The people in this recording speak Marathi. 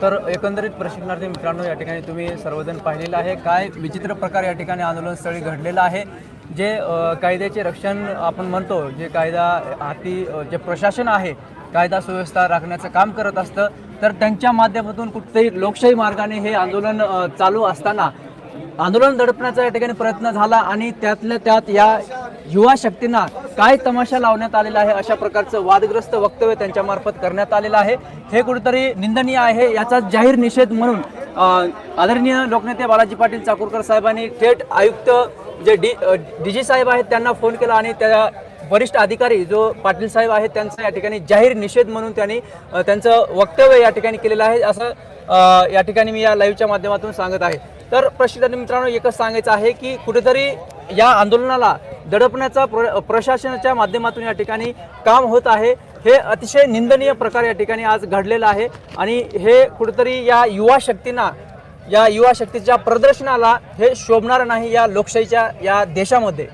तर एकंदरीत प्रशिक्षणार्थी मित्रांनो, या ठिकाणी तुम्ही सर्वजण पाहिलेलं आहे काय विचित्र प्रकार या ठिकाणी आंदोलनस्थळी घडलेला आहे। जे कायद्याचे रक्षण आपण म्हणतो, जे कायदा हाती जे प्रशासन आहे कायदा सुव्यवस्था राखण्याचं काम करत असतं, तर त्यांच्या माध्यमातून कुठेतरी लोकशाही मार्गाने हे आंदोलन चालू असताना आंदोलन दडपण्याचा या ठिकाणी प्रयत्न झाला आणि त्यातल्या त्यात या युवा शक्तींना काय तमाशा लावण्यात आलेला आहे, अशा प्रकारचं वादग्रस्त वक्तव्य त्यांच्यामार्फत करण्यात आलेलं आहे। हे कुठेतरी निंदनीय आहे। याचा जाहीर निषेध म्हणून आदरणीय लोकनेते बालाजी पाटील चाकूरकर साहेबांनी थेट आयुक्त जे डीजी साहेब आहेत त्यांना फोन केला आणि त्या वरिष्ठ अधिकारी जो पाटील साहेब आहेत त्यांचा या ठिकाणी जाहीर निषेध म्हणून त्यांनी त्यांचं वक्तव्य या ठिकाणी केलेलं आहे, असं या ठिकाणी मी या लाईव्हच्या माध्यमातून सांगत आहे। तर प्रशिक्षणार्थी मित्रांनो, एकच सांगायचं आहे की कुठेतरी या आंदोलनाला दडपण्याचा प्रशासनाच्या माध्यमातून या ठिकाणी काम होत आहे। हे अतिशय निंदनीय प्रकार या ठिकाणी आज घडलेला आहे आणि हे कुठेतरी या युवा शक्तीच्या प्रदर्शनाला हे शोभणार नाही या लोकशाहीच्या या देशामध्ये।